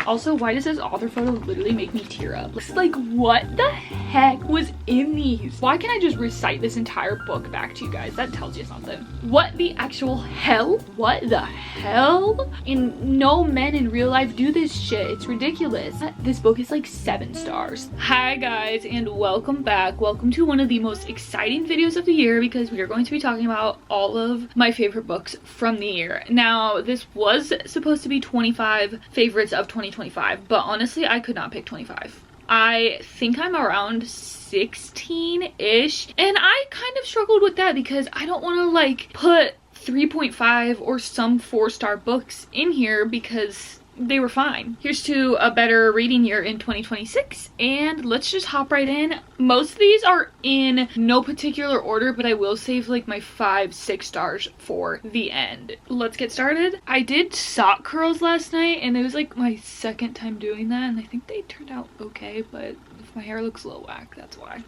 Also, why does this author photo literally make me tear up? It's like, what the heck was in these? Why can't I just recite this entire book back to you guys? That tells you something. What the actual hell? What the hell? And no men in real life do this shit. It's ridiculous. This book is like 7 stars. Hi guys, and welcome back. Welcome to one of the most exciting videos of the year because we are going to be talking about all of my favorite books from the year. Now, this was supposed to be 25 favorites of 2025, but honestly, I could not pick 25. I think I'm around 16-ish, and I kind of struggled with that because I don't want to like put 3.5 or some 4-star books in here because they were fine. Here's to a better reading year in 2026, and let's just hop right in. Most of these are in no particular order, but I will save like my 5-6 stars for the end. Let's get started. I did sock curls last night, and it was like my 2nd time doing that, and I think they turned out okay, but if my hair looks a little whack, that's why.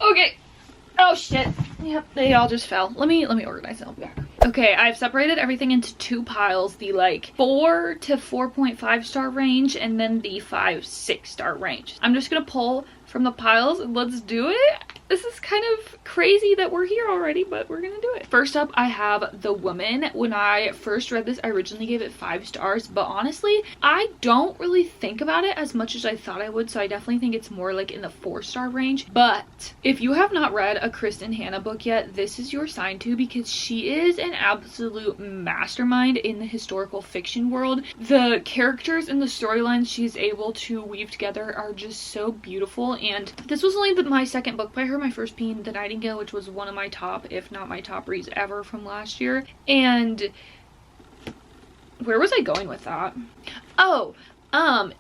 Okay. Oh shit. Yep, they all just fell. Let me organize them back. Okay, I've separated everything into 2 piles, the like 4 to 4.5 star range and then the 5-6 star range. I'm just gonna pull from the piles and let's do it. This is kind of crazy that we're here already, but we're gonna do it. First up, I have The Woman. When I first read this, I originally gave it 5 stars, but honestly, I don't really think about it as much as I thought I would, so I definitely think it's more like in the 4-star range. But if you have not read a Kristen Hanna book yet, this is your sign to, because she is an absolute mastermind in the historical fiction world. The characters and the storylines she's able to weave together are just so beautiful, and this was only my 2nd book by her, my first being The Nightingale, which was one of my top, if not my top reads ever from last year. And where was I going with that? Oh,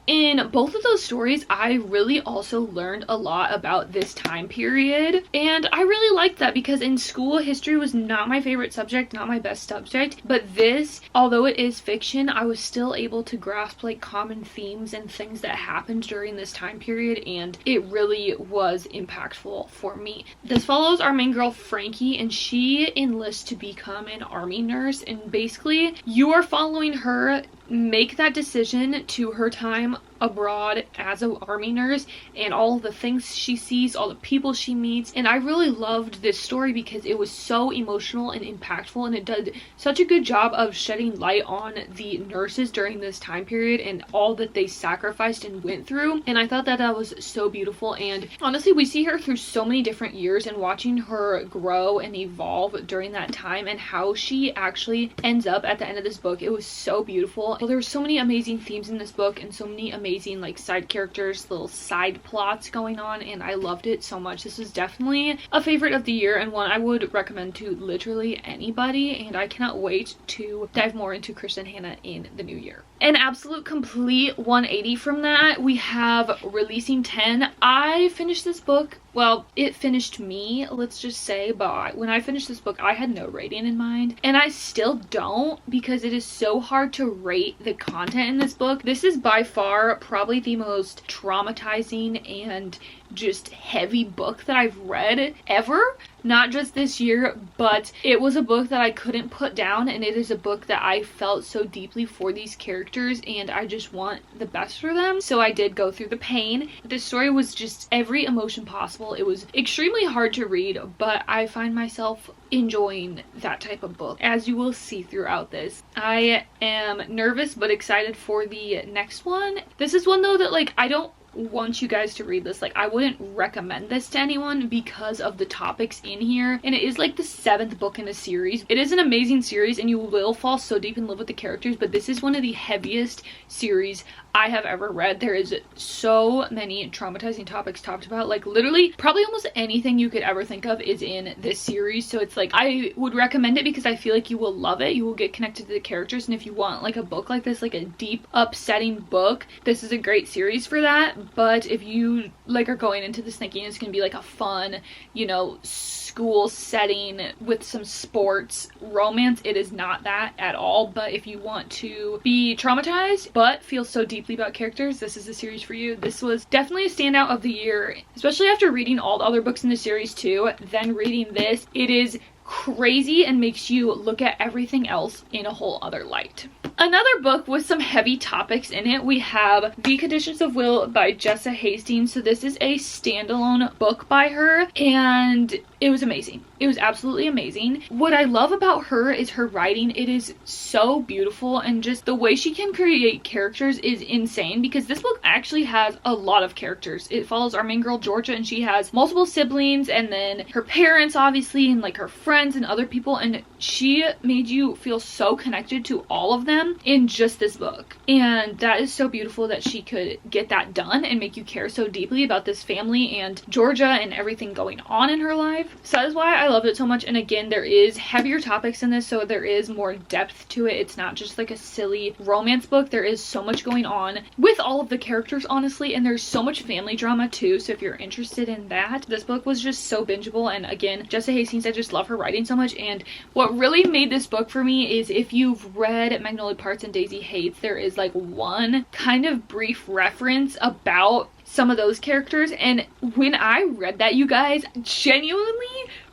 in both of those stories, I really also learned a lot about this time period, and I really liked that because in school, history was not my favorite subject, not my best subject, but this, although it is fiction, I was still able to grasp like common themes and things that happened during this time period, and it really was impactful for me. This follows our main girl, Frankie, and she enlists to become an army nurse, and basically, you are following her make that decision to her time abroad as an army nurse and all the things she sees, all the people she meets. And I really loved this story because it was so emotional and impactful, and it did such a good job of shedding light on the nurses during this time period and all that they sacrificed and went through. And I thought that that was so beautiful, and honestly, we see her through so many different years, and watching her grow and evolve during that time and how she actually ends up at the end of this book, it was so beautiful. Well, there were so many amazing themes in this book and so many amazing like side characters, little side plots going on, and I loved it so much. This was definitely a favorite of the year and one I would recommend to literally anybody, and I cannot wait to dive more into Kristen Hanna in the new year. An absolute complete 180 from that, we have Releasing 10. I finished this book, well, it finished me, let's just say, but when I finished this book, I had no rating in mind, and I still don't, because it is so hard to rate the content in this book. This is by far probably the most traumatizing and just heavy book that I've read ever, not just this year, but it was a book that I couldn't put down, and it is a book that I felt so deeply for these characters, and I just want the best for them, so I did go through the pain. This story was just every emotion possible. It was extremely hard to read, but I find myself enjoying that type of book, as you will see throughout this. I am nervous but excited for the next one. This is one though that like I don't want you guys to read this. Like, I wouldn't recommend this to anyone because of the topics in here, and it is like the 7th book in a series. It is an amazing series and you will fall so deep in love with the characters, but this is one of the heaviest series I have ever read. There is so many traumatizing topics talked about, like literally probably almost anything you could ever think of is in this series, so it's like I would recommend it because I feel like you will love it. You will get connected to the characters, and if you want like a book like this, like a deep upsetting book, this is a great series for that. But if you like are going into this thinking it's gonna be like a fun, you know, school setting with some sports romance, it is not that at all. But if you want to be traumatized but feel so deeply about characters, this is a series for you. This was definitely a standout of the year, especially after reading all the other books in the series too, then reading this. It is crazy and makes you look at everything else in a whole other light. Another book with some heavy topics in it, we have The Conditions of Will by Jessa Hastings. So this is a standalone book by her, and it was amazing. It was absolutely amazing. What I love about her is her writing. It is so beautiful, and just the way she can create characters is insane, because this book actually has a lot of characters. It follows our main girl Georgia, and she has multiple siblings, and then her parents obviously, and like her friends and other people, and she made you feel so connected to all of them in just this book. And that is so beautiful that she could get that done and make you care so deeply about this family and Georgia and everything going on in her life. So that is why I loved it so much. And again, there is heavier topics in this, so there is more depth to it. It's not just like a silly romance book. There is so much going on with all of the characters, honestly, and there's so much family drama too. So if you're interested in that, this book was just so bingeable. And again, Jessa Hastings, I just love her writing so much. And what really made this book for me is, if you've read Magnolia Parks and Daisy Hates, there is like one kind of brief reference about some of those characters, and when I read that, you guys, genuinely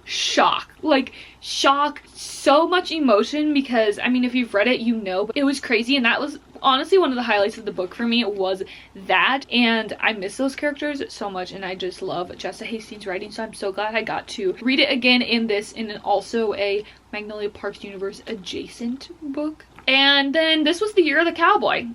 shock, so much emotion, because I mean, if you've read it, you know, but it was crazy. And that was honestly one of the highlights of the book for me, was that, and I miss those characters so much, and I just love Jessa Hastings' writing, so I'm so glad I got to read it again in this, and also a Magnolia Parks universe adjacent book. And then this was the year of the cowboy.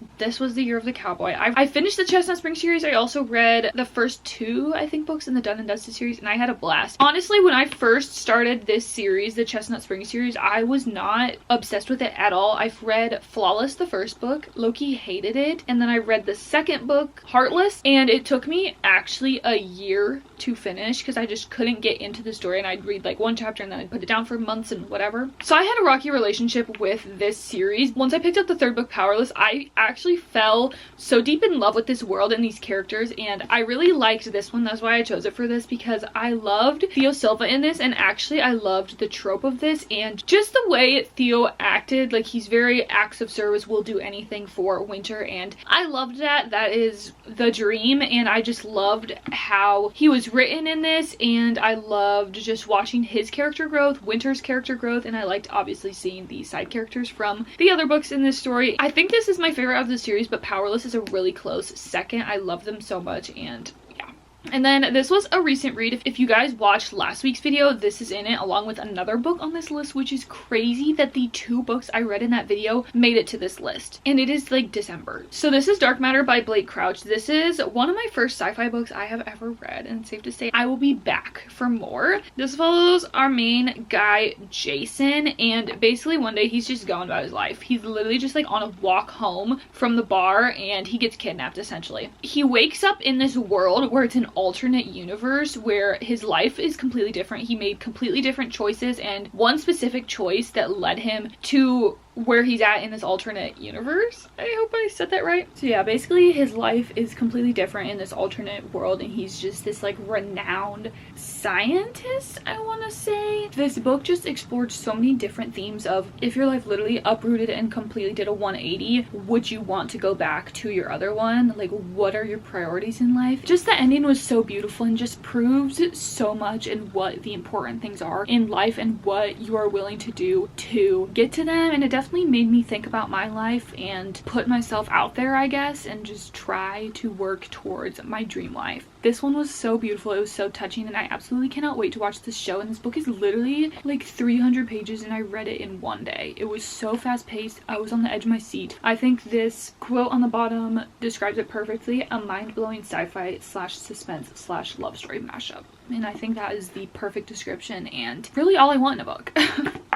I finished the Chestnut Spring series. I also read the first two, I think, books in the Done and Dusted series, and I had a blast. Honestly, when I first started this series, the Chestnut Spring series, I was not obsessed with it at all. I've read Flawless, the first book. Loki hated it. And then I read the second book, Heartless, and it took me actually a year to finish, because I just couldn't get into the story, and I'd read like one chapter and then I'd put it down for months and whatever. So I had a rocky relationship with this series. Once I picked up the third book, Powerless, I actually fell so deep in love with this world and these characters, and I really liked this one. That's why I chose it for this, because I loved Theo Silva in this, and actually I loved the trope of this, and just the way Theo acted. Like, he's very acts of service, will do anything for Winter, and I loved that. That is the dream, and I just loved how he was written in this, and I loved just watching his character growth, Winter's character growth, and I liked obviously seeing the side characters from the other books in this story. I think this is my favorite of the series, but Powerless is a really close second. I love them so much, and yeah. And then this was a recent read. If you guys watched last week's video, this is in it along with another book on this list, which is crazy that the two books I read in that video made it to this list. And it is like December. So this is Dark Matter by Blake Crouch. This is one of my first sci-fi books I have ever read, and it's safe to say I will be back for more. This follows our main guy, Jason, and basically one day he's just going about his life. He's literally just like on a walk home from the bar, and he gets kidnapped essentially. He wakes up in this world where it's an alternate universe where his life is completely different. He made completely different choices, and one specific choice that led him to where he's at in this alternate universe. I hope I said that right. So yeah, basically his life is completely different in this alternate world, and he's just this like renowned scientist, I want to say. This book just explored so many different themes of, if your life literally uprooted and completely did a 180, would you want to go back to your other one? Like, what are your priorities in life? Just the ending was so beautiful and just proves so much in what the important things are in life and what you are willing to do to get to them. And it definitely made me think about my life and put myself out there, I guess, and just try to work towards my dream life. This one was so beautiful. It was so touching, and I absolutely cannot wait to watch this show. And this book is literally like 300 pages, and I read it in one day. It was so fast paced. I was on the edge of my seat. I think this quote on the bottom describes it perfectly: a mind-blowing sci-fi slash suspense slash love story mashup. And I think that is the perfect description and really all I want in a book.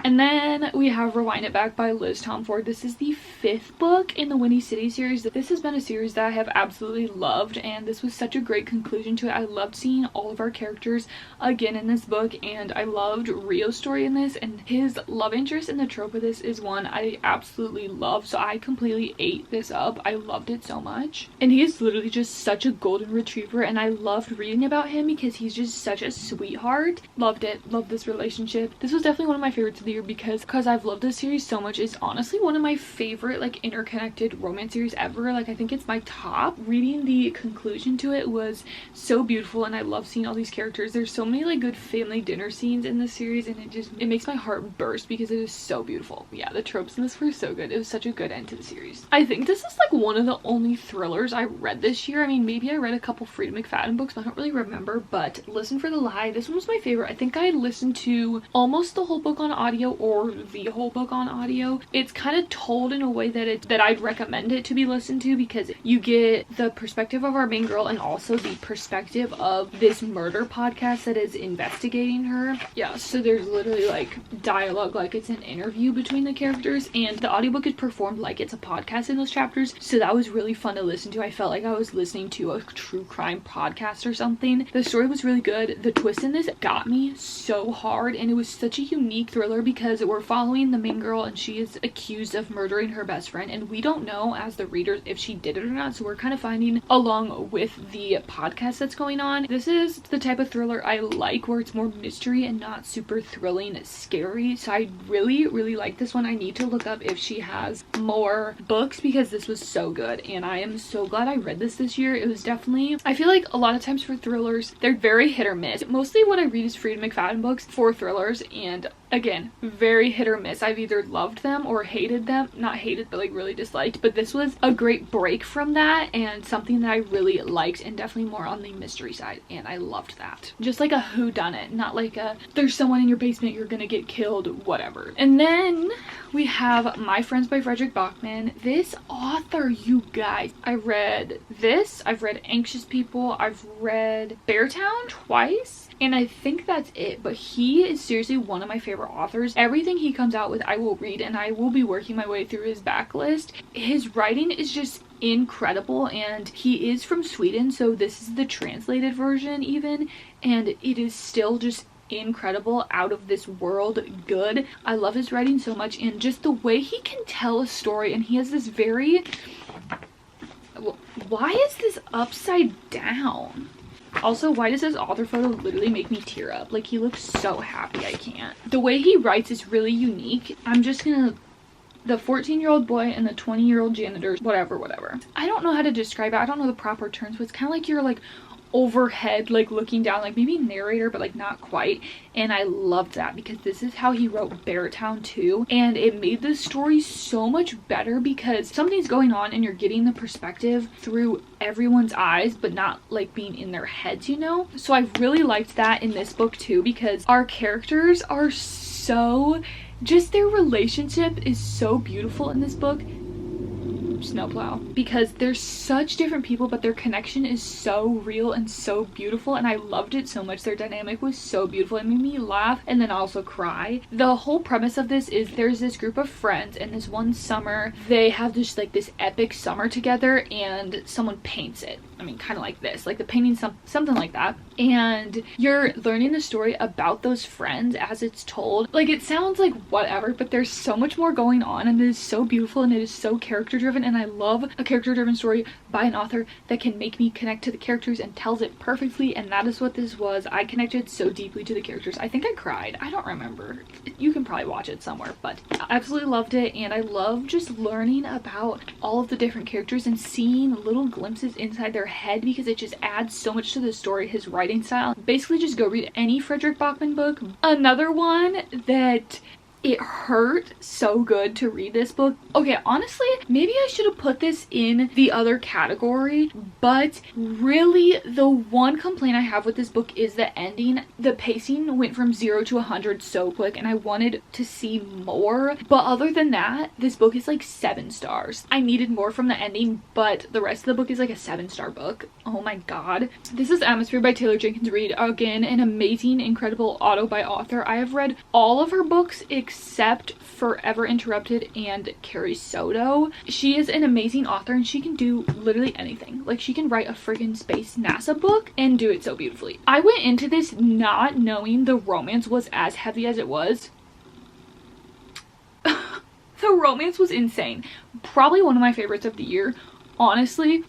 And then we have Rewind It Back by Liz Tomford. This is the 5th book in the Windy City series. This has been a series that I have absolutely loved, and this was such a great conclusion to it. I loved seeing all of our characters again in this book, and I loved Rio's story in this, and his love interest in the trope of this is one I absolutely love, so I completely ate this up. I loved it so much. And he is literally just such a golden retriever, and I loved reading about him because he's just such a sweetheart. Loved it. Loved this relationship. This was definitely one of my favorites of the year because I've loved this series so much. It's honestly one of my favorite like interconnected romance series ever. Like I think it's my top. Reading the conclusion to it was so beautiful, and I love seeing all these characters. There's so many like good family dinner scenes in this series, and it makes my heart burst because it is so beautiful. Yeah, the tropes in this were so good. It was such a good end to the series. I think this is like one of the only thrillers I read this year. I mean, maybe I read a couple Freida McFadden books, but I don't really remember. But Listen for the Lie, this one was my favorite. I think I listened to almost the whole book on audio or the whole book on audio. It's kind of told in a way that I'd recommend it to be listened to, because you get the perspective of our main girl and also the perspective of this murder podcast that is investigating her. Yeah, so there's literally like dialogue like it's an interview between the characters, and the audiobook is performed like it's a podcast in those chapters, so that was really fun to listen to. I felt like I was listening to a true crime podcast or something. The story was really good. The twist in this got me so hard, and it was such a unique thriller because we're following the main girl and she is accused of murdering her best friend, and we don't know as the readers if she did it or not, so we're kind of finding along with the podcast that's going on. This is the type of thriller I like, where it's more mystery and not super thrilling scary, so I really like this one. I need to look up if she has more books because this was so good, and I am so glad I read this year. It was definitely, I feel like a lot of times for thrillers they're very hit or miss. Mostly what I read is Freida McFadden books for thrillers, and again, very hit or miss. I've either loved them or hated them. Not hated, but like really disliked. But this was a great break from that, and something that I really liked, and definitely more on the mystery side, and I loved that. Just like a whodunit, not like a there's someone in your basement, you're gonna get killed, whatever. And then we have My Friends by Frederick Bachman. This author, you guys, I've read this, I've read Anxious People, I've read Beartown twice, and I think that's it. But he is seriously one of my favorite authors. Everything he comes out with I will read, and I will be working my way through his backlist. His writing is just incredible, and he is from Sweden, so this is the translated version even, and it is still just incredible, out of this world good. I love his writing so much, and just the way he can tell a story, and he has this very, why is this upside down? Also, why does his author photo literally make me tear up? Like, he looks so happy. I can't. The way he writes is really unique. I'm just gonna, the 14-year-old boy and the 20-year-old janitor, whatever. I don't know how to describe it. I don't know the proper terms, but it's kind of like you're like overhead, like looking down, like maybe narrator, but like not quite. And I loved that because this is how he wrote Beartown too, and it made the story so much better because something's going on and you're getting the perspective through everyone's eyes, but not like being in their heads, you know. So I really liked that in this book too, because our characters are so, just their relationship is so beautiful in this book. Snowplow, because they're such different people, but their connection is so real and so beautiful, and I loved it so much. Their dynamic was so beautiful. It made me laugh and then also cry. The whole premise of this is there's this group of friends, and this one summer they have just like this epic summer together, and someone paints it. I mean, kind of like this, like the painting, something like that. And you're learning the story about those friends as it's told. Like, it sounds like whatever, but there's so much more going on, and it is so beautiful, and it is so character driven, and I love a character driven story by an author that can make me connect to the characters and tells it perfectly, and that is what this was. I connected so deeply to the characters. I think I cried. I don't remember. You can probably watch it somewhere, but I absolutely loved it, and I love just learning about all of the different characters and seeing little glimpses inside their head, because it just adds so much to the story. His writing style, basically just go read any Frederick Bachman book. Another one that it hurt so good to read this book. Okay, honestly, maybe I should have put this in the other category, but really the one complaint I have with this book is the ending. The pacing went from 0 to 100 so quick, and I wanted to see more, but other than that, this book is like 7 stars. I needed more from the ending, but the rest of the book is like a 7-star book. Oh my god. This is Atmosphere by Taylor Jenkins Reid. Again, an amazing, incredible auto by author. I have read all of her books except Forever Interrupted and Carrie Soto. She is an amazing author, and she can do literally anything. Like, she can write a friggin' space NASA book and do it so beautifully. I went into this not knowing the romance was as heavy as it was. The romance was insane. Probably one of my favorites of the year. Honestly,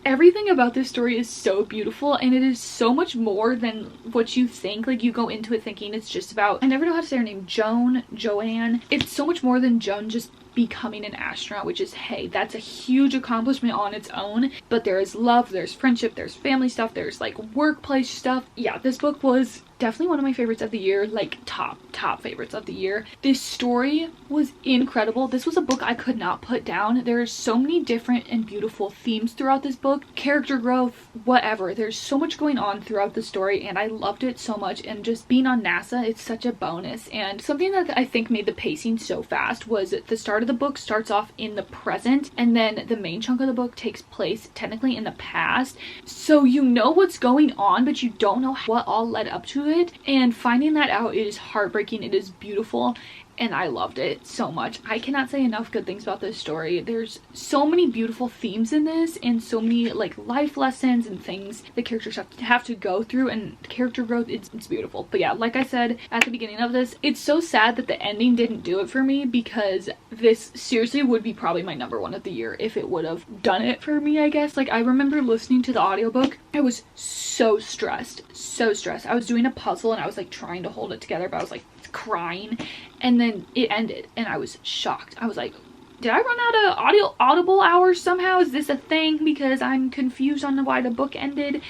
Everything about this story is so beautiful, and it is so much more than what you think. Like, you go into it thinking it's just about, I never know how to say her name, Joanne. It's so much more than Joan just becoming an astronaut, which is, hey, that's a huge accomplishment on its own. But there is love, there's friendship, there's family stuff, there's like workplace stuff. Yeah, this book was definitely one of my favorites of the year, like top favorites of the year. This story was incredible. This was a book I could not put down. There are so many different and beautiful themes throughout this book, character growth, whatever. There's so much going on throughout the story, and I loved it so much. And just being on NASA, it's such a bonus. And something that I think made the pacing so fast was at the start of the book starts off in the present, and then the main chunk of the book takes place technically in the past, so you know what's going on, but you don't know what all led up to it. And finding that out is heartbreaking. It is beautiful, and I loved it so much. I cannot say enough good things about this story. There's so many beautiful themes in this, and so many like life lessons and things the characters have to go through, and character growth. It's beautiful. But yeah, like I said at the beginning of this, it's so sad that the ending didn't do it for me, because this seriously would be probably my #1 of the year if it would have done it for me, I guess. Like, I remember listening to the audiobook, I was so stressed. I was doing a puzzle and I was like trying to hold it together, but I was like crying, and then it ended and I was shocked. I was like, did I run out of audible hours somehow? Is this a thing? Because I'm confused on why the book ended.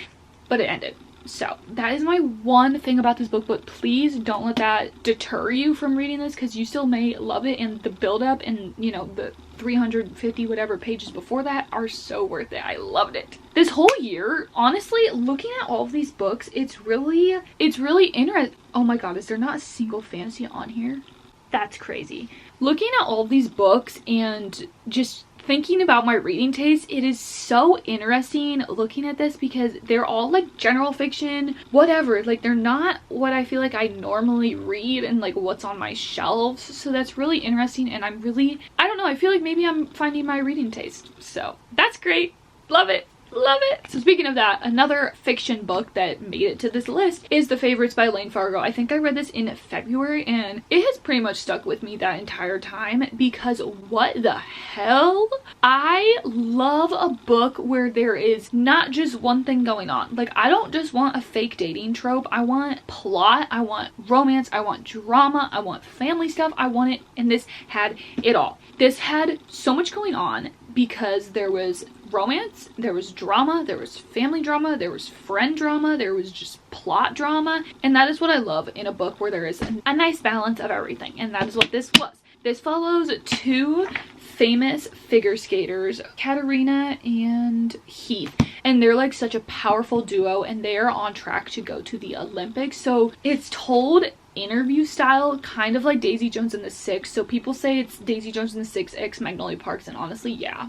But it ended. So that is my one thing about this book, but please don't let that deter you from reading this, because you still may love it, and the build up and, you know, the 350 whatever pages before that are so worth it. I loved it. This whole year, honestly, looking at all of these books, it's really interesting. Oh my god, is there not a single fantasy on here? That's crazy. Looking at all of these books and just thinking about my reading taste, it is so interesting looking at this, because they're all like general fiction, whatever. Like, they're not what I feel like I normally read and like what's on my shelves. So that's really interesting, and I don't know, I feel like maybe I'm finding my reading taste. So that's great. Love it. Love it. So speaking of that, another fiction book that made it to this list is The Favorites by Lane Fargo. I think I read this in February, and it has pretty much stuck with me that entire time, because what the hell? I love a book where there is not just one thing going on. Like, I don't just want a fake dating trope. I want plot, I want romance, I want drama, I want family stuff. I want it, and this had it all. This had so much going on, because there was romance, there was drama, there was family drama, there was friend drama, there was just plot drama, and that is what I love in a book, where there is a nice balance of everything, and that is what this was. This follows two famous figure skaters, Katarina and Heath, and they're like such a powerful duo, and they are on track to go to the Olympics. So it's told interview style, kind of like Daisy Jones and the Six. So people say it's Daisy Jones and the Six x Magnolia Parks, and honestly, yeah.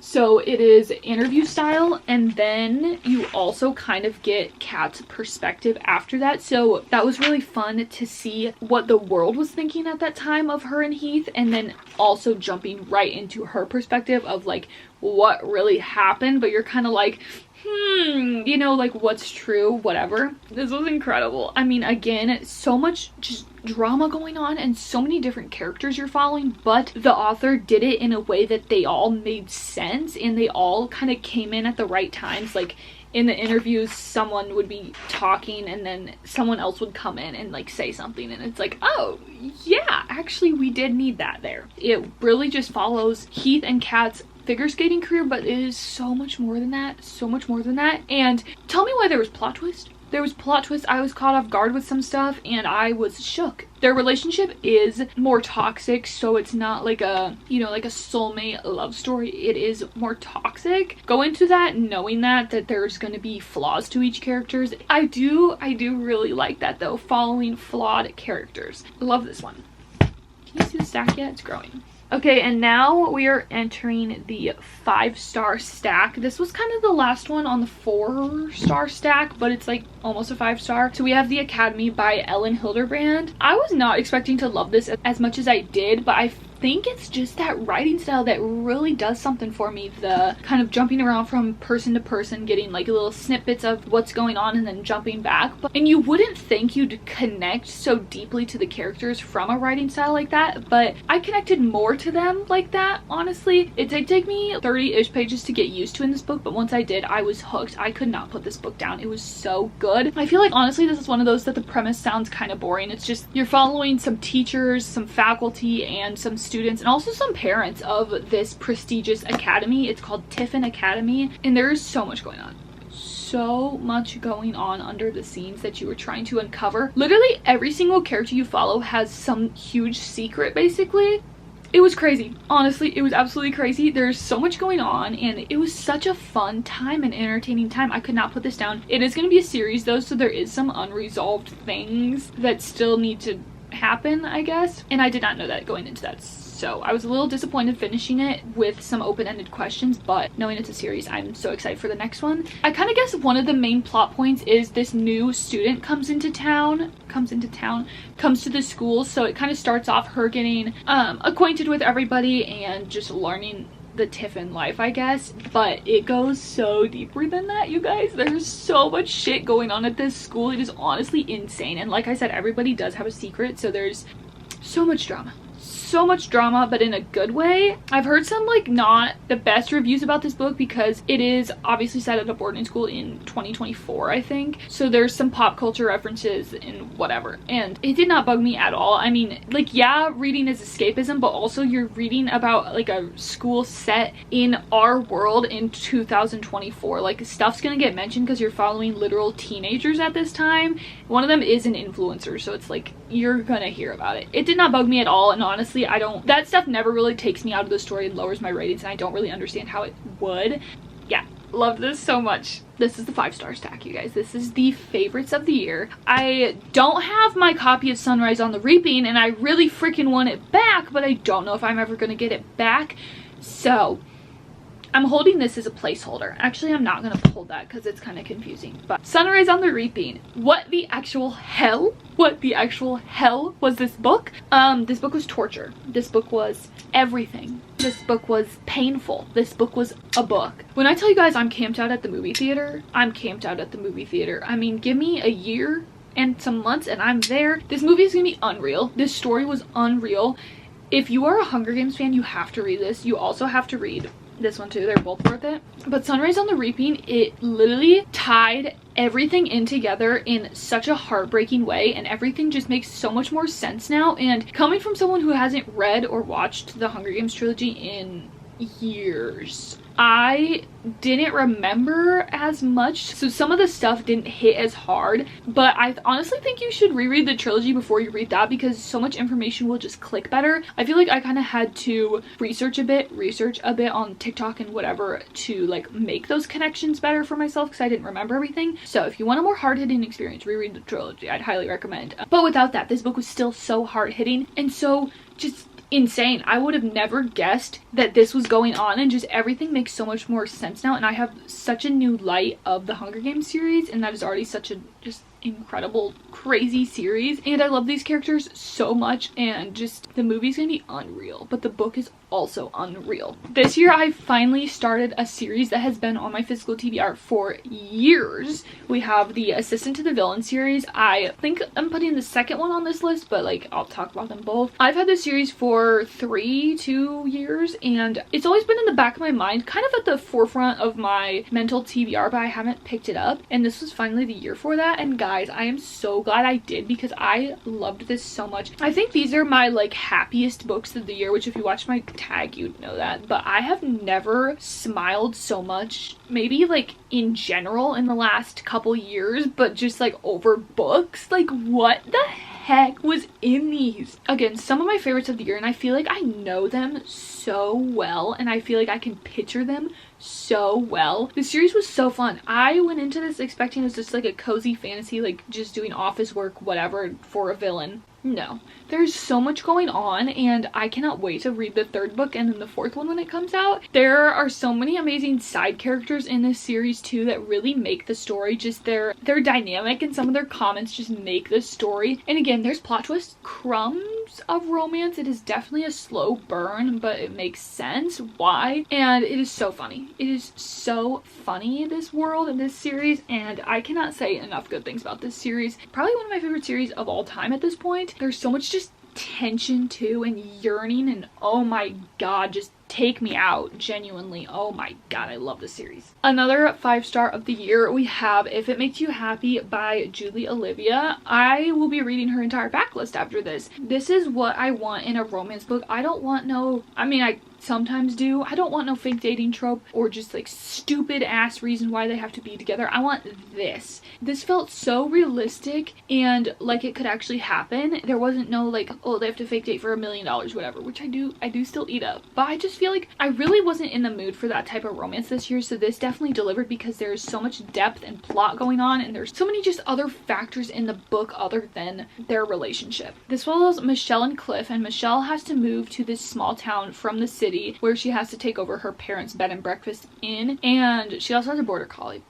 So it is interview style, and then you also kind of get Kat's perspective after that. So that was really fun to see what the world was thinking at that time of her and Heath, and then also jumping right into her perspective of like what really happened. But you're kind of like, you know, like what's true, whatever. This was incredible. I mean, again, so much just drama going on and so many different characters you're following, but the author did it in a way that they all made sense, and they all kind of came in at the right times. Like, in the interviews, someone would be talking and then someone else would come in and like say something, and it's like, oh yeah, actually we did need that there. It really just follows Heath and Kat's figure skating career, but it is so much more than that, so much more than that. And tell me why there was plot twist. There was plot twist. I was caught off guard with some stuff, and I was shook. Their relationship is more toxic, so it's not like a, you know, like a soulmate love story. It is more toxic. Go into that knowing that there's going to be flaws to each characters. I do really like that though, following flawed characters. Love this one. Can you see the stack yet? It's growing. Okay, and now we are entering the 5-star stack. This was kind of the last one on the 4-star stack, but it's like almost a 5-star. So we have The Academy by Ellen Hilderbrand. I was not expecting to love this as much as I did, but I think it's just that writing style that really does something for me. The kind of jumping around from person to person, getting like little snippets of what's going on and then jumping back. And you wouldn't think you'd connect so deeply to the characters from a writing style like that, but I connected more to them like that, honestly. It did take me 30-ish pages to get used to in this book, but once I did, I was hooked. I could not put this book down. It was so good. I feel like honestly this is one of those that the premise sounds kind of boring. It's just you're following some teachers, some faculty, and some students, and also some parents of this prestigious academy. It's called Tiffin Academy, and there's so much going on. So much going on under the scenes that you were trying to uncover. Literally every single character you follow has some huge secret, basically. It was crazy. Honestly, it was absolutely crazy. There's so much going on, and it was such a fun time and entertaining time. I could not put this down. It is going to be a series though, so there is some unresolved things that still need to happen, I guess. And I did not know that going into that. So I was a little disappointed finishing it with some open-ended questions, but knowing it's a series, I'm so excited for the next one. I kind of guess one of the main plot points is this new student comes to the school. So it kind of starts off her getting acquainted with everybody and just learning the Tiffin life, I guess, but it goes so deeper than that, you guys. There's so much shit going on at this school. It is honestly insane, and like I said, everybody does have a secret, so there's so much drama. So much drama, but in a good way. I've heard some like not the best reviews about this book because it is obviously set at a boarding school in 2024, I think. So there's some pop culture references and whatever. And it did not bug me at all. I mean, like, yeah, reading is escapism, but also you're reading about like a school set in our world in 2024. Like, stuff's gonna get mentioned because you're following literal teenagers at this time. One of them is an influencer, so it's like you're gonna hear about it. It did not bug me at all, and honestly, that stuff never really takes me out of the story and lowers my ratings, and I don't really understand how it would. Yeah, love this so much. This is the 5-star stack, you guys. This is the favorites of the year. I don't have my copy of Sunrise on the Reaping, and I really freaking want it back, but I don't know if I'm ever gonna get it back. So I'm holding this as a placeholder. Actually, I'm not gonna hold that because it's kind of confusing. But Sunrise on the Reaping. What the actual hell? What the actual hell was this book? This book was torture. This book was everything. This book was painful. This book was a book. When I tell you guys I'm camped out at the movie theater, I'm camped out at the movie theater. I mean, give me a year and some months and I'm there. This movie is gonna be unreal. This story was unreal. If you are a Hunger Games fan, you have to read this. You also have to read this one too. They're both worth it. But Sunrise on the Reaping, it literally tied everything in together in such a heartbreaking way, and everything just makes so much more sense now. And coming from someone who hasn't read or watched the Hunger Games trilogy in years, I didn't remember as much, so some of the stuff didn't hit as hard, but I honestly think you should reread the trilogy before you read that because so much information will just click better. I feel like I kind of had to research a bit on TikTok and whatever to like make those connections better for myself because I didn't remember everything. So if you want a more hard-hitting experience, reread the trilogy. I'd highly recommend. But without that, this book was still so hard-hitting and so just insane. I would have never guessed that this was going on, and just everything makes so much more sense now, and I have such a new light of the Hunger Games series, and that is already such a just incredible, crazy series, and I love these characters so much, and just the movie's gonna be unreal, but the book is also unreal. This year I finally started a series that has been on my physical TBR for years. We have the Assistant to the Villain series. I think I'm putting the second one on this list, but like I'll talk about them both. I've had this series for 2 years, and it's always been in the back of my mind, kind of at the forefront of my mental TBR, but I haven't picked it up, and this was finally the year for that. And guys, I am so glad I did because I loved this so much. I think these are my like happiest books of the year, which if you watch my tag you'd know that, but I have never smiled so much, maybe like in general in the last couple years, but just like over books. Like, what the heck was in these? Again, some of my favorites of the year, and I feel like I know them so well, and I feel like I can picture them so well. The series was so fun. I went into this expecting it was just like a cozy fantasy, like just doing office work, whatever, for a villain. No, there's so much going on, and I cannot wait to read the 3rd book and then the 4th one when it comes out. There are so many amazing side characters in this series too that really make the story, just their dynamic, and some of their comments just make the story. And again, there's plot twists crumbs tropes of romance. It is definitely a slow burn, but it makes sense why, and it is so funny. It is so funny, this world and this series, and I cannot say enough good things about this series. Probably one of my favorite series of all time at this point. There's so much just tension too, and yearning, and oh my god, just take me out, genuinely. Oh my god, I love this series. Another 5-star of the year, we have If It Makes You Happy by Julie Olivia. I will be reading her entire backlist after this. This is what I want in a romance book. I don't want no, I mean, I sometimes do. I don't want no fake dating trope or just like stupid ass reason why they have to be together. I want this. This felt so realistic and like it could actually happen. There wasn't no like, oh, they have to fake date for $1 million, whatever, which I do still eat up. But I just feel like I really wasn't in the mood for that type of romance this year, so this definitely delivered because there's so much depth and plot going on, and there's so many just other factors in the book other than their relationship. This follows Michelle and Cliff, and Michelle has to move to this small town from the city where she has to take over her parents' bed and breakfast inn, and she also has a border collie.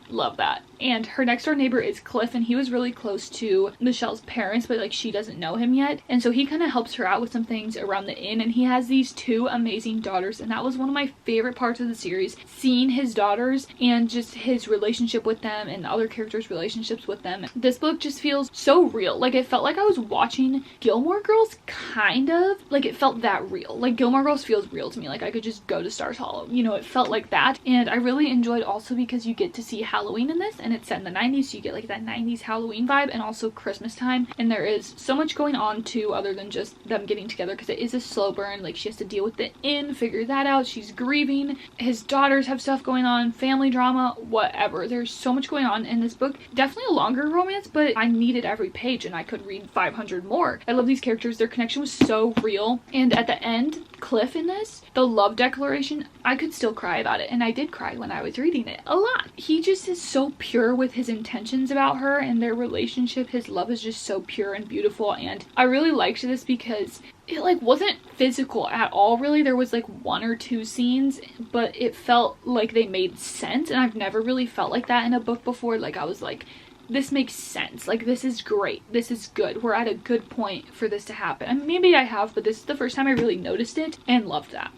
Love that. And her next door neighbor is Cliff, and he was really close to Michelle's parents, but like she doesn't know him yet, and so he kind of helps her out with some things around the inn, and he has these 2 amazing daughters, and that was one of my favorite parts of the series, seeing his daughters and just his relationship with them and the other characters' relationships with them. This book just feels so real. Like it felt like I was watching Gilmore Girls, kind of. Like it felt that real. Like Gilmore Girls feels real to me. Like I could just go to Stars Hollow. You know, it felt like that, and I really enjoyed also because you get to see Halloween in this, and it's set in the 90s, so you get like that 90s Halloween vibe, and also Christmas time, and there is so much going on too other than just them getting together, because it is a slow burn. Like she has to deal with the inn, figure that out, she's grieving, his daughters have stuff going on, family drama, whatever. There's so much going on in this book. Definitely a longer romance, but I needed every page and I could read 500 more. I love these characters. Their connection was so real, and at the end, Cliff in this, the love declaration, I could still cry about it, and I did cry when I was reading it a lot. He just is so pure with his intentions about her and their relationship. His love is just so pure and beautiful, and I really liked this because it like wasn't physical at all really. There was like 1 or 2 scenes, but it felt like they made sense, and I've never really felt like that in a book before. Like I was like, this makes sense, like this is great, this is good, we're at a good point for this to happen. And maybe I have, but this is the first time I really noticed it and loved that.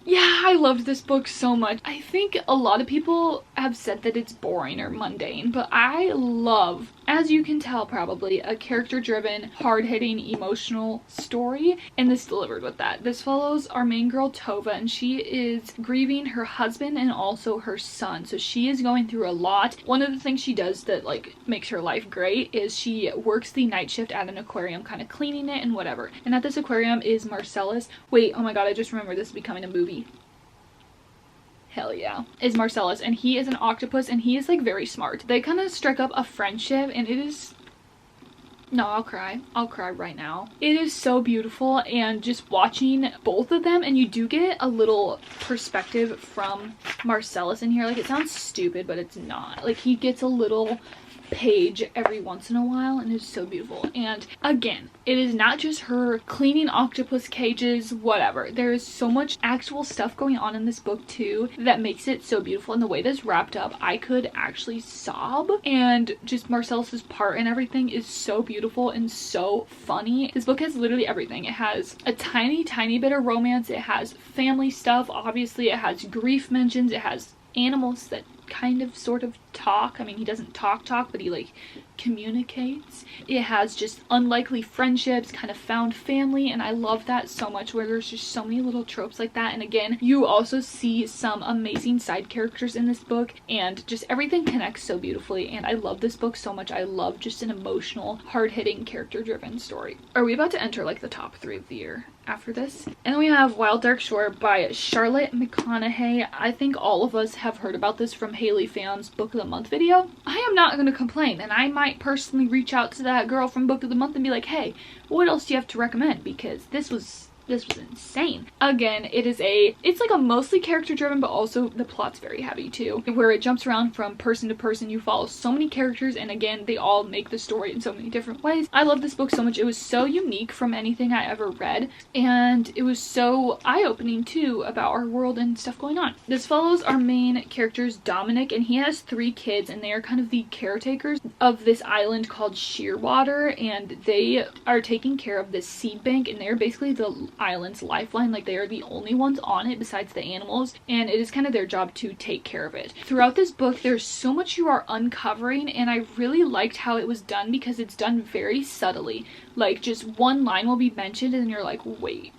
Yeah, I loved this book so much. I think a lot of people have said that it's boring or mundane, but I love, as you can tell probably, a character-driven, hard-hitting, emotional story, and this delivered with that. This follows our main girl Tova, and she is grieving her husband and also her son, so she is going through a lot. One of the things she does that like makes her life great is she works the night shift at an aquarium, kind of cleaning it and whatever, and at this aquarium is Marcellus. Wait, oh my god, I just remembered this is becoming a movie. Hell yeah, is Marcellus, and he is an octopus, and he is like very smart. They kind of strike up a friendship, and it is, no, I'll cry right now. It is so beautiful, and just watching both of them, and you do get a little perspective from Marcellus in here. Like it sounds stupid, but it's not. Like he gets a little page every once in a while, and it's so beautiful. And again, it is not just her cleaning octopus cages, whatever. There is so much actual stuff going on in this book too that makes it so beautiful, and the way this wrapped up, I could actually sob. And just Marcellus's part and everything is so beautiful and so funny. This book has literally everything. It has a tiny bit of romance, it has family stuff, obviously it has grief mentions, it has animals that kind of sort of talk. I mean, he doesn't talk, but he like communicates. It has just unlikely friendships, kind of found family, and I love that so much, where there's just so many little tropes like that. And again, you also see some amazing side characters in this book, and just everything connects so beautifully, and I love this book so much. I love just an emotional, hard-hitting, character-driven story. Are we about to enter like the top 3 of the year after this? And then we have Wild Dark Shore by Charlotte McConaughey. I think all of us have heard about this from Haley Phan's Book of the Month video. I am not going to complain, and I might personally reach out to that girl from Book of the Month and be like, hey, what else do you have to recommend? Because this was This was insane. Again, it's like a mostly character driven, but also the plot's very heavy too, where it jumps around from person to person. You follow so many characters, and again, they all make the story in so many different ways. I love this book so much. It was so unique from anything I ever read, and it was so eye-opening too about our world and stuff going on. This follows our main character's Dominic, and he has 3 kids, and they are kind of the caretakers of this island called Shearwater, and they are taking care of this seed bank, and they're basically the island's lifeline. Like, they are the only ones on it besides the animals, and it is kind of their job to take care of it. Throughout this book, there's so much you are uncovering, and I really liked how it was done because it's done very subtly. Like, just one line will be mentioned and you're like, wait,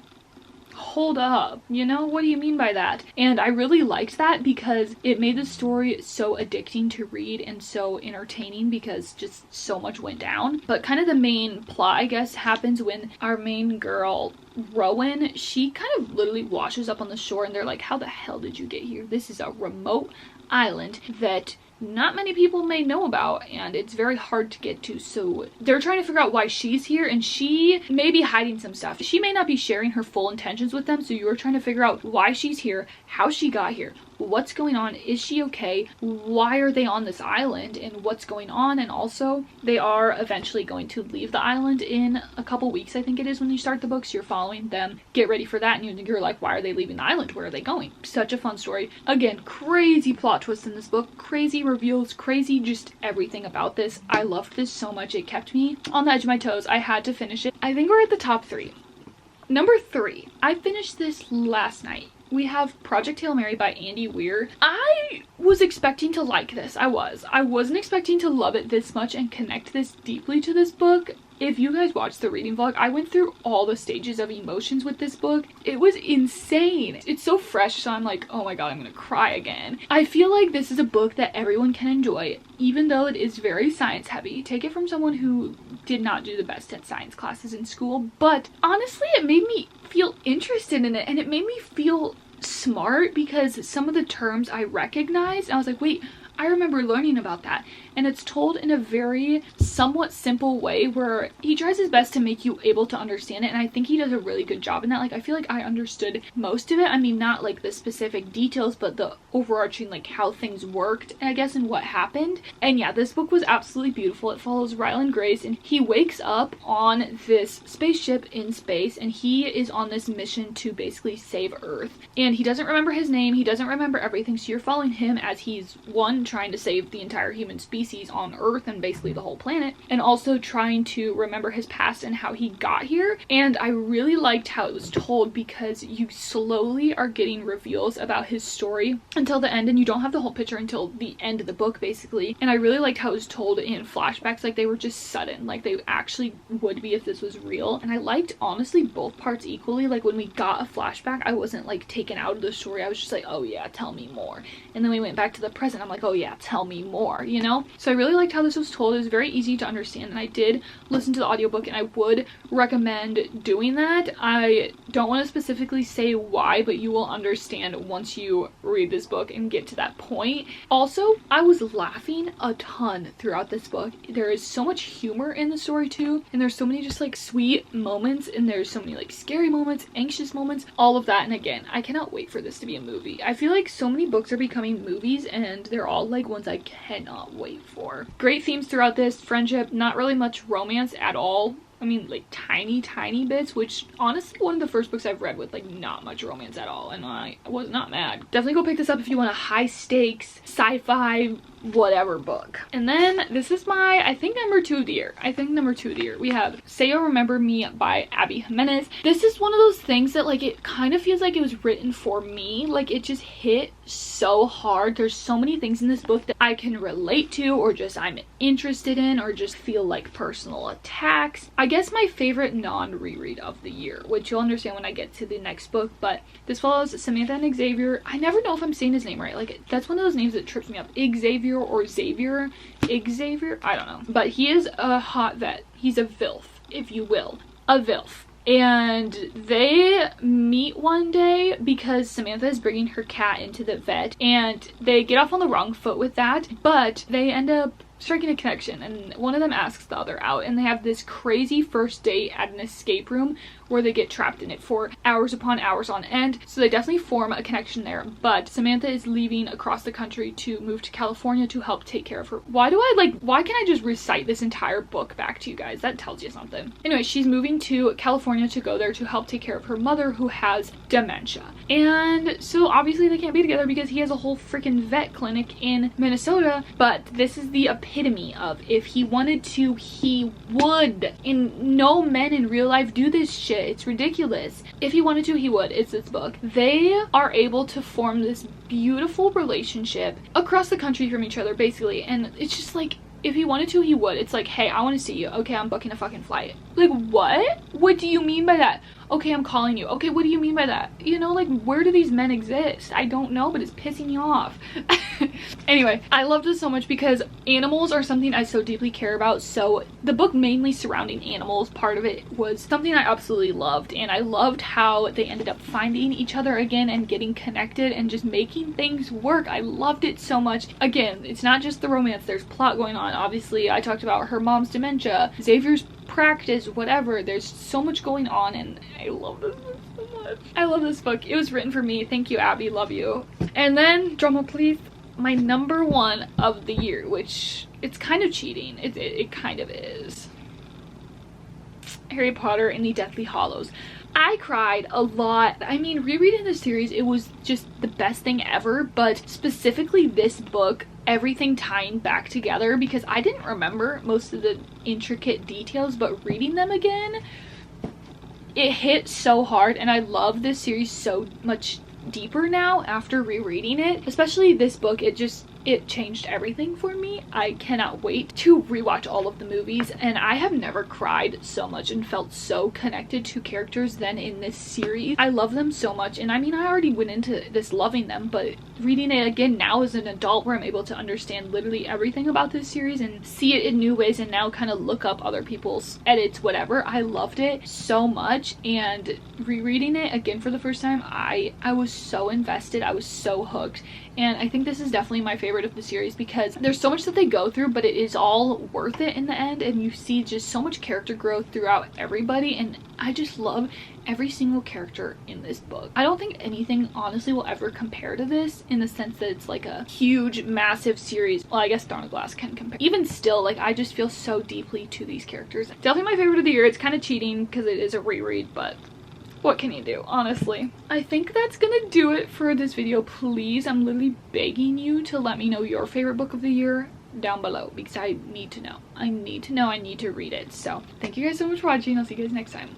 hold up, you know, what do you mean by that? And I really liked that because it made the story so addicting to read and so entertaining because just so much went down. But kind of the main plot, I guess, happens when our main girl, Rowan, she kind of literally washes up on the shore, and they're like, how the hell did you get here? This is a remote island that not many people may know about, and it's very hard to get to. So they're trying to figure out why she's here, and she may be hiding some stuff. She may not be sharing her full intentions with them, so you are trying to figure out why she's here, how she got here, what's going on, is she okay, why are they on this island, and what's going on. And also, they are eventually going to leave the island in a couple weeks, I think it is, when you start the book, so you're following them. Get ready for that, and you're like, why are they leaving the island? Where are they going? Such a fun story. Again, crazy plot twist in this book, crazy reveals, crazy just everything about this. I loved this so much. It kept me on the edge of my toes. I had to finish it. I think we're at the top 3. Number 3, I finished this last night. We have Project Hail Mary by Andy Weir. I was expecting to like this. I wasn't expecting to love it this much and connect this deeply to this book. If you guys watched the reading vlog, I went through all the stages of emotions with this book. It was insane. It's so fresh, so I'm like, oh my god, I'm gonna cry again. I feel like this is a book that everyone can enjoy, even though it is very science heavy. Take it from someone who did not do the best at science classes in school, but honestly, it made me feel interested in it, and it made me feel smart because some of the terms I recognized, and I was like, wait, I remember learning about that. And it's told in a very somewhat simple way where he tries his best to make you able to understand it, and I think he does a really good job in that. Like, I feel like I understood most of it. I mean, not like the specific details, but the overarching, like, how things worked, I guess, and what happened. And yeah, this book was absolutely beautiful. It follows Ryland Grace, and he wakes up on this spaceship in space, and he is on this mission to basically save Earth. And he doesn't remember his name, he doesn't remember everything, so you're following him as he's, one, trying to save the entire human species on Earth and basically the whole planet, and also trying to remember his past and how he got here. And I really liked how it was told because you slowly are getting reveals about his story until the end, and you don't have the whole picture until the end of the book basically. And I really liked how it was told in flashbacks, like they were just sudden, like they actually would be if this was real. And I liked honestly both parts equally. Like when we got a flashback, I wasn't like taken out of the story, I was just like, oh yeah, tell me more. And then we went back to the present, I'm like, oh yeah, tell me more, you know? So I really liked how this was told. It was very easy to understand, and I did listen to the audiobook, and I would recommend doing that. I don't want to specifically say why, but you will understand once you read this book and get to that point. Also, I was laughing a ton throughout this book. There is so much humor in the story too, and there's so many just like sweet moments, and there's so many like scary moments, anxious moments, all of that. And again, I cannot wait for this to be a movie. I feel like so many books are becoming movies, and they're all like ones I cannot wait for. Great themes throughout this. Friendship, not really much romance at all. I mean, like tiny bits, which honestly one of the first books I've read with like not much romance at all, and I was not mad. Definitely go pick this up if you want a high stakes sci-fi whatever book. And then this is my, I think number 2 of the year. We have Say You'll Remember Me by Abby Jimenez. This is one of those things that like it kind of feels like it was written for me. Like it just hit so hard. There's so many things in this book that I can relate to, or just I'm interested in, or just feel like personal attacks. I guess my favorite non-reread of the year, which you'll understand when I get to the next book, but this follows Samantha and Xavier. I never know if I'm saying his name right. Like that's one of those names that trips me up. Xavier or Xavier, I don't know. But he is a hot vet. He's a VILF, if you will. A VILF. And they meet one day because Samantha is bringing her cat into the vet, and they get off on the wrong foot with that, but they end up striking a connection, and one of them asks the other out, and they have this crazy first date at an escape room where they get trapped in it for hours upon hours on end. So they definitely form a connection there. But Samantha is leaving across the country to move to California to help take care of her. Why can't I just recite this entire book back to you guys? That tells you something. Anyway, she's moving to California to go there to help take care of her mother who has dementia. And so obviously they can't be together because he has a whole freaking vet clinic in Minnesota. But this is the epitome of if he wanted to, he would. And no men in real life do this shit. It's ridiculous. If he wanted to, he would. It's this book. They are able to form this beautiful relationship across the country from each other, basically. And it's just like, if he wanted to, he would. It's like, hey, I want to see you. Okay, I'm booking a fucking flight. Like, what? What do you mean by that? Okay, I'm calling you. Okay, what do you mean by that? You know, like, where do these men exist? I don't know, but it's pissing me off. Anyway, I love this so much because animals are something I so deeply care about. So the book mainly surrounding animals, part of it was something I absolutely loved. And I loved how they ended up finding each other again and getting connected and just making things work. I loved it so much. Again, it's not just the romance. There's plot going on. Obviously, I talked about her mom's dementia, Xavier's practice, whatever. There's so much going on and I love this book so much. I love this book. It was written for me. Thank you, Abby. Love you. And then, drama please, my number one of the year, which it's kind of cheating. It kind of is. Harry Potter and the Deathly Hallows. I cried a lot. I mean, rereading the series, it was just the best thing ever, but specifically this book, everything tying back together, because I didn't remember most of the intricate details, but reading them again, it hit so hard. And I love this series so much deeper now after rereading it, especially this book. It changed everything for me. I cannot wait to rewatch all of the movies, and I have never cried so much and felt so connected to characters than in this series. I love them so much, and I mean, I already went into this loving them, but reading it again now as an adult where I'm able to understand literally everything about this series and see it in new ways and now kind of look up other people's edits, whatever. I loved it so much, and rereading it again for the first time, I was so invested. I was so hooked. And I think this is definitely my favorite of the series because there's so much that they go through, but it is all worth it in the end. And you see just so much character growth throughout everybody. And I just love every single character in this book. I don't think anything honestly will ever compare to this in the sense that it's like a huge, massive series. Well, I guess Throne of Glass can compare. Even still, like, I just feel so deeply to these characters. Definitely my favorite of the year. It's kind of cheating because it is a reread, but what can you do, honestly? I think that's gonna do it for this video. Please, I'm literally begging you to let me know your favorite book of the year down below because I need to know. I need to know. I need to read it. So thank you guys so much for watching. I'll see you guys next time.